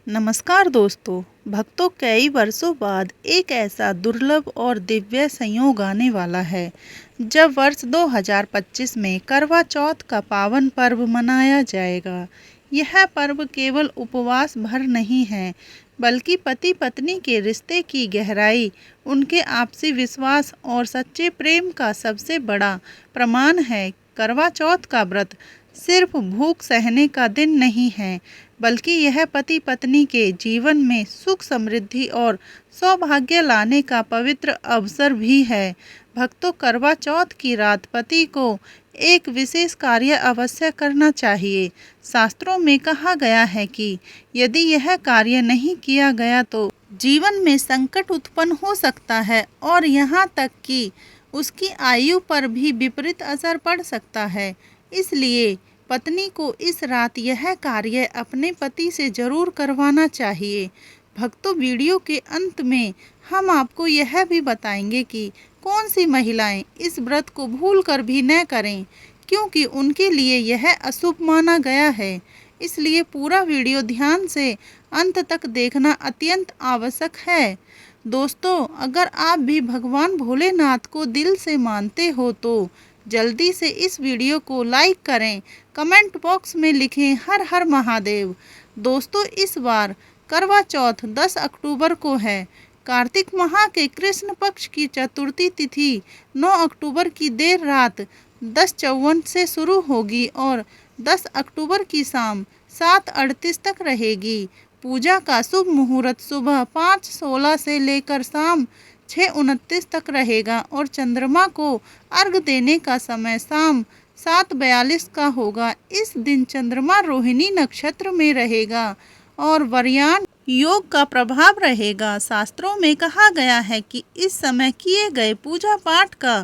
नमस्कार दोस्तों। भक्तों, कई वर्षों बाद एक ऐसा दुर्लभ और दिव्य संयोग आने वाला है जब वर्ष 2025 में करवा चौथ का पावन पर्व मनाया जाएगा। यह पर्व केवल उपवास भर नहीं है, बल्कि पति पत्नी के रिश्ते की गहराई, उनके आपसी विश्वास और सच्चे प्रेम का सबसे बड़ा प्रमाण है। करवा चौथ का व्रत सिर्फ भूख सहने का दिन नहीं है, बल्कि यह पति पत्नी के जीवन में सुख, समृद्धि और सौभाग्य लाने का पवित्र अवसर भी है। भक्तों, करवा चौथ की रात पति को एक विशेष कार्य अवश्य करना चाहिए। शास्त्रों में कहा गया है कि यदि यह कार्य नहीं किया गया तो जीवन में संकट उत्पन्न हो सकता है और यहाँ तक कि उसकी आयु पर भी विपरीत असर पड़ सकता है। इसलिए पत्नी को इस रात यह कार्य अपने पति से जरूर करवाना चाहिए। भक्तों, वीडियो के अंत में हम आपको यह भी बताएंगे कि कौन सी महिलाएं इस व्रत को भूल कर भी न करें, क्योंकि उनके लिए यह अशुभ माना गया है। इसलिए पूरा वीडियो ध्यान से अंत तक देखना अत्यंत आवश्यक है। दोस्तों, अगर आप भी भगवान भोलेनाथ को दिल से मानते हो तो जल्दी से इस वीडियो को लाइक करें, कमेंट बॉक्स में लिखें हर हर महादेव। दोस्तों, इस बार करवा चौथ 10 अक्टूबर को है। कार्तिक माह के कृष्ण पक्ष की चतुर्थी तिथि 9 अक्टूबर की देर रात 10:54 से शुरू होगी और 10 अक्टूबर की शाम 7:38 तक रहेगी। पूजा का शुभ मुहूर्त सुबह 5:16 से लेकर शाम 6:29 तक रहेगा और चंद्रमा को अर्घ देने का समय शाम 7:42 का होगा। इस दिन चंद्रमा रोहिणी नक्षत्र में रहेगा और वरयान योग का प्रभाव रहेगा। शास्त्रों में कहा गया है कि इस समय किए गए पूजा पाठ का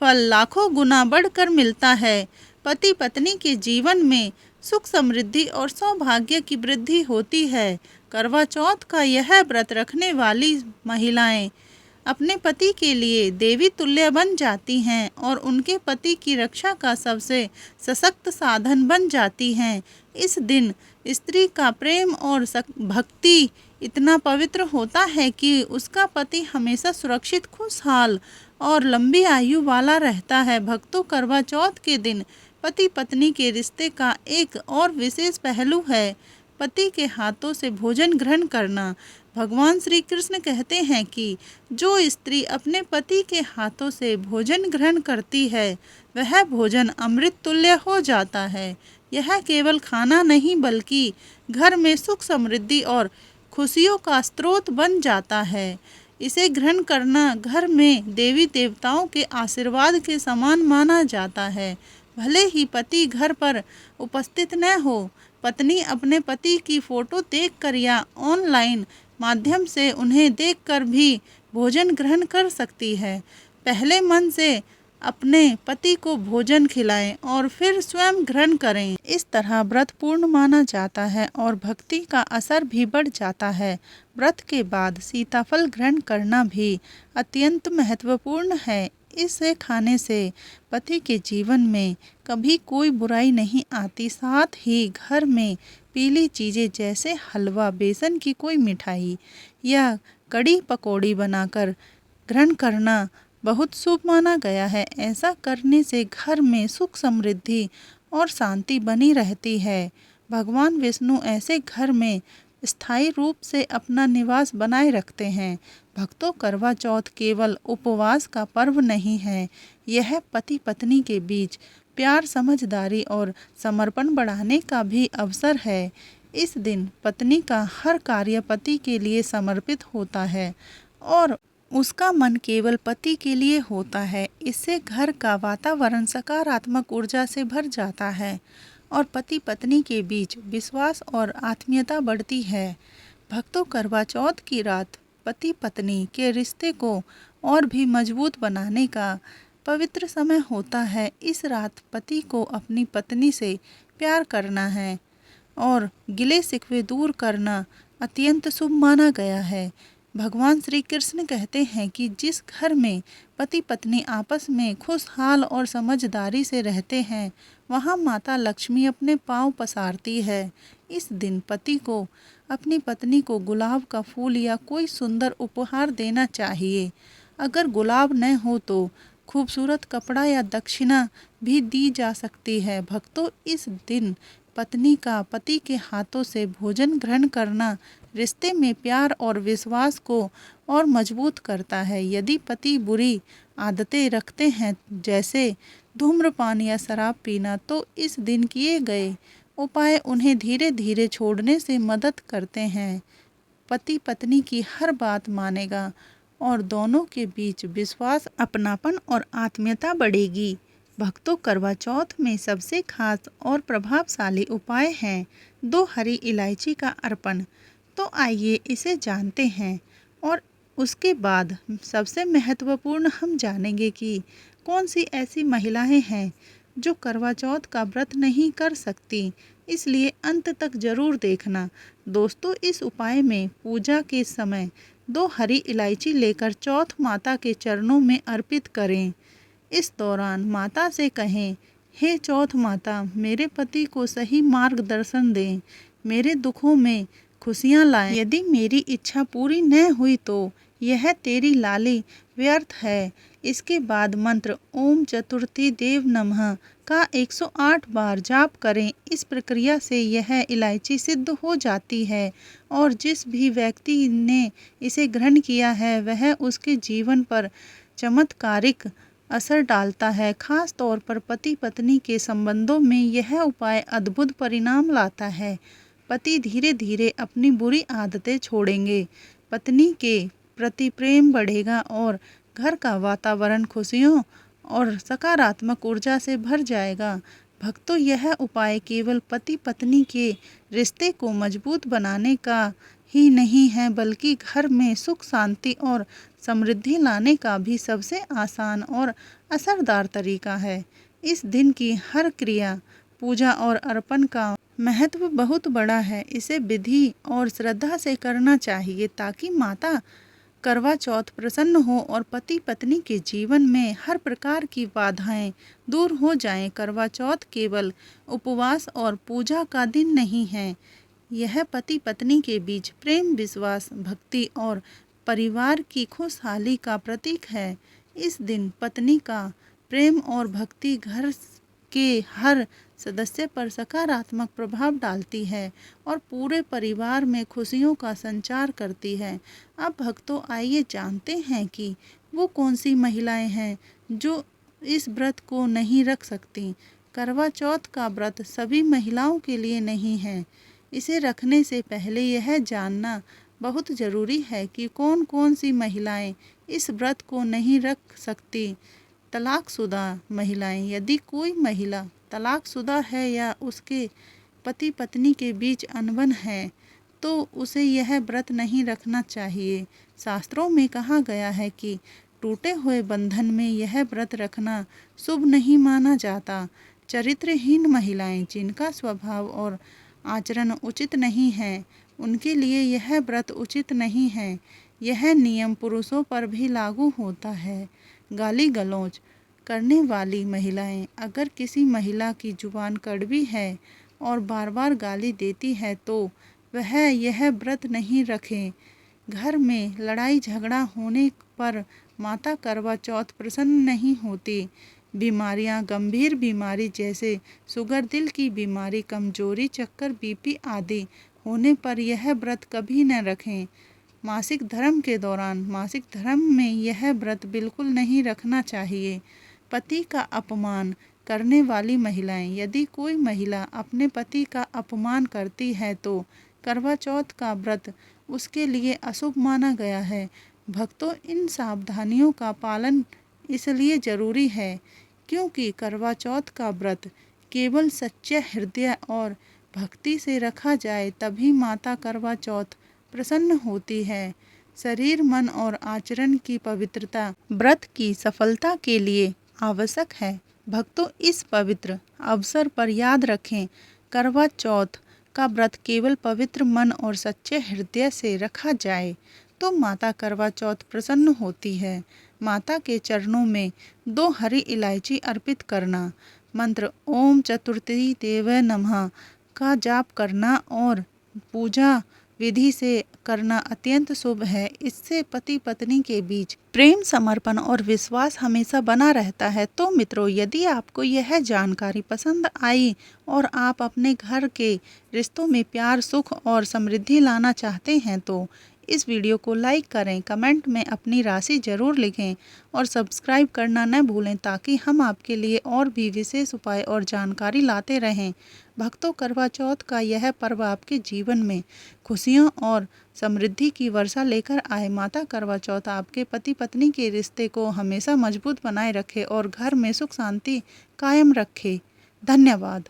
फल लाखों गुना बढ़कर मिलता है। पति पत्नी के जीवन में सुख, समृद्धि और सौभाग्य की वृद्धि होती है। करवा चौथ का यह व्रत रखने वाली महिलाएं अपने पति के लिए देवी तुल्य बन जाती हैं और उनके पति की रक्षा का सबसे सशक्त साधन बन जाती हैं। इस दिन स्त्री का प्रेम और भक्ति इतना पवित्र होता है कि उसका पति हमेशा सुरक्षित, खुशहाल और लंबी आयु वाला रहता है। भक्तों, करवा चौथ के दिन पति पत्नी के रिश्ते का एक और विशेष पहलू है पति के हाथों से भोजन ग्रहण करना। भगवान श्री कृष्ण कहते हैं कि जो स्त्री अपने पति के हाथों से भोजन ग्रहण करती है वह भोजन अमृत तुल्य हो जाता है। यह केवल खाना नहीं, बल्कि घर में सुख, समृद्धि और खुशियों का स्रोत बन जाता है। इसे ग्रहण करना घर में देवी देवताओं के आशीर्वाद के समान माना जाता है। भले ही पति घर पर उपस्थित न हो, पत्नी अपने पति की फोटो देखकर या ऑनलाइन माध्यम से उन्हें देखकर भी भोजन ग्रहण कर सकती है। पहले मन से अपने पति को भोजन खिलाएं और फिर स्वयं ग्रहण करें। इस तरह व्रत पूर्ण माना जाता है और भक्ति का असर भी बढ़ जाता है। व्रत के बाद सीताफल ग्रहण करना भी अत्यंत महत्वपूर्ण है। इसे खाने से पति के जीवन में कभी कोई बुराई नहीं आती। साथ ही घर में पीली चीज़ें जैसे हलवा, बेसन की कोई मिठाई या कड़ी पकौड़ी बनाकर ग्रहण करना बहुत शुभ माना गया है। ऐसा करने से घर में सुख, समृद्धि और शांति बनी रहती है। भगवान विष्णु ऐसे घर में स्थायी रूप से अपना निवास बनाए रखते हैं। भक्तों, करवा चौथ केवल उपवास का पर्व नहीं है, यह पति पत्नी के बीच प्यार, समझदारी और समर्पण बढ़ाने का भी अवसर है। इस दिन पत्नी का हर कार्य पति के लिए समर्पित होता है और उसका मन केवल पति के लिए होता है। इससे घर का वातावरण सकारात्मक ऊर्जा से भर जाता है और पति पत्नी के बीच विश्वास और आत्मीयता बढ़ती है। भक्तों, करवा चौथ की रात पति पत्नी के रिश्ते को और भी मजबूत बनाने का पवित्र समय होता है। इस रात पति को अपनी पत्नी से प्यार करना है और गिले शिकवे दूर करना अत्यंत शुभ माना गया है। भगवान श्री कृष्ण कहते हैं कि जिस घर में पति पत्नी आपस में खुशहाल और समझदारी से रहते हैं, वहाँ माता लक्ष्मी अपने पाँव पसारती है। इस दिन पति को अपनी पत्नी को गुलाब का फूल या कोई सुंदर उपहार देना चाहिए। अगर गुलाब न हो तो खूबसूरत कपड़ा या दक्षिणा भी दी जा सकती है। भक्तों, इस दिन पत्नी का पति के हाथों से भोजन ग्रहण करना रिश्ते में प्यार और विश्वास को और मजबूत करता है। यदि पति बुरी आदतें रखते हैं, जैसे धूम्रपान या शराब पीना, तो इस दिन किए गए उपाय उन्हें धीरे धीरे छोड़ने से मदद करते हैं। पति पत्नी की हर बात मानेगा और दोनों के बीच विश्वास, अपनापन और आत्मीयता बढ़ेगी। भक्तों, करवा चौथ में सबसे खास और प्रभावशाली उपाय है 2 हरी इलायची का अर्पण। तो आइए इसे जानते हैं, और उसके बाद सबसे महत्वपूर्ण हम जानेंगे कि कौन सी ऐसी महिलाएं हैं जो करवा चौथ का व्रत नहीं कर सकती, इसलिए अंत तक जरूर देखना। दोस्तों, इस उपाय में पूजा के समय 2 हरी इलायची लेकर चौथ माता के चरणों में अर्पित करें। इस दौरान माता से कहें, हे चौथ माता, मेरे पति को सही मार्गदर्शन दें, मेरे दुखों में खुशियाँ लाएं। यदि मेरी इच्छा पूरी न हुई तो यह तेरी लाली व्यर्थ है। इसके बाद मंत्र ओम चतुर्थी देव नमः का 108 बार जाप करें। इस प्रक्रिया से यह इलायची सिद्ध हो जाती है और जिस भी व्यक्ति ने इसे ग्रहण किया है वह उसके जीवन पर चमत्कारिक असर डालता है। खास तौर पर पति पत्नी के संबंधों में यह उपाय अद्भुत परिणाम लाता है। पति धीरे धीरे अपनी बुरी आदतें छोड़ेंगे, पत्नी के प्रति प्रेम बढ़ेगा और घर का वातावरण खुशियों और सकारात्मक ऊर्जा से भर जाएगा। भक्तों, यह उपाय केवल पति पत्नी के रिश्ते को मजबूत बनाने का ही नहीं है, बल्कि घर में सुख शांति और समृद्धि लाने का भी सबसे आसान और असरदार तरीका है। इस दिन की हर क्रिया, पूजा और अर्पण का महत्व बहुत बड़ा है। इसे विधि और श्रद्धा से करना चाहिए ताकि माता करवा चौथ प्रसन्न हो और पति पत्नी के जीवन में हर प्रकार की बाधाएं दूर हो जाएं। करवा चौथ केवल उपवास और पूजा का दिन नहीं है, यह पति पत्नी के बीच प्रेम, विश्वास, भक्ति और परिवार की खुशहाली का प्रतीक है। इस दिन पत्नी का प्रेम और भक्ति घर के हर सदस्य पर सकारात्मक प्रभाव डालती है और पूरे परिवार में खुशियों का संचार करती है। अब भक्तों, आइए जानते हैं कि वो कौन सी महिलाएं हैं जो इस व्रत को नहीं रख सकती। करवा चौथ का व्रत सभी महिलाओं के लिए नहीं है। इसे रखने से पहले यह जानना बहुत ज़रूरी है कि कौन कौन सी महिलाएं इस व्रत को नहीं रख सकती। तलाकशुदा महिलाएं, यदि कोई महिला तलाकशुदा है या उसके पति पत्नी के बीच अनबन है तो उसे यह व्रत नहीं रखना चाहिए। शास्त्रों में कहा गया है कि टूटे हुए बंधन में यह व्रत रखना शुभ नहीं माना जाता। चरित्रहीन महिलाएं, जिनका स्वभाव और आचरण उचित नहीं है, उनके लिए यह व्रत उचित नहीं है। यह नियम पुरुषों पर भी लागू होता है। गाली गलौज करने वाली महिलाएं, अगर किसी महिला की जुबान कड़वी है और बार बार गाली देती है तो वह यह व्रत नहीं रखें। घर में लड़ाई झगड़ा होने पर माता करवा चौथ प्रसन्न नहीं होती। बीमारियां, गंभीर बीमारी जैसे शुगर, दिल की बीमारी, कमजोरी, चक्कर, बीपी आदि होने पर यह व्रत कभी न रखें। मासिक धर्म के दौरान, मासिक धर्म में यह व्रत बिल्कुल नहीं रखना चाहिए। पति का अपमान करने वाली महिलाएं, यदि कोई महिला अपने पति का अपमान करती है तो करवा चौथ का व्रत उसके लिए अशुभ माना गया है। भक्तों, इन सावधानियों का पालन इसलिए ज़रूरी है क्योंकि करवा चौथ का व्रत केवल सच्चे हृदय और भक्ति से रखा जाए तभी माता करवा चौथ प्रसन्न होती है। शरीर, मन और आचरण की पवित्रता व्रत की सफलता के लिए आवश्यक है। भक्तों, इस पवित्र अवसर पर याद रखें, करवा चौथ का व्रत केवल पवित्र मन और सच्चे हृदय से रखा जाए तो माता करवा चौथ प्रसन्न होती है। माता के चरणों में 2 हरी इलायची अर्पित करना, मंत्र ओम चतुर्थी देवै नमः का जाप करना और पूजा विधि से करना अत्यंत शुभ है। इससे पति पत्नी के बीच प्रेम, समर्पण और विश्वास हमेशा बना रहता है। तो मित्रों, यदि आपको यह जानकारी पसंद आई और आप अपने घर के रिश्तों में प्यार, सुख और समृद्धि लाना चाहते हैं तो इस वीडियो को लाइक करें, कमेंट में अपनी राशि जरूर लिखें और सब्सक्राइब करना न भूलें ताकि हम आपके लिए और भी विशेष उपाय और जानकारी लाते रहें। भक्तों, करवा चौथ का यह पर्व आपके जीवन में खुशियों और समृद्धि की वर्षा लेकर आए। माता करवा चौथ आपके पति पत्नी के रिश्ते को हमेशा मजबूत बनाए रखे और घर में सुख शांति कायम रखे। धन्यवाद।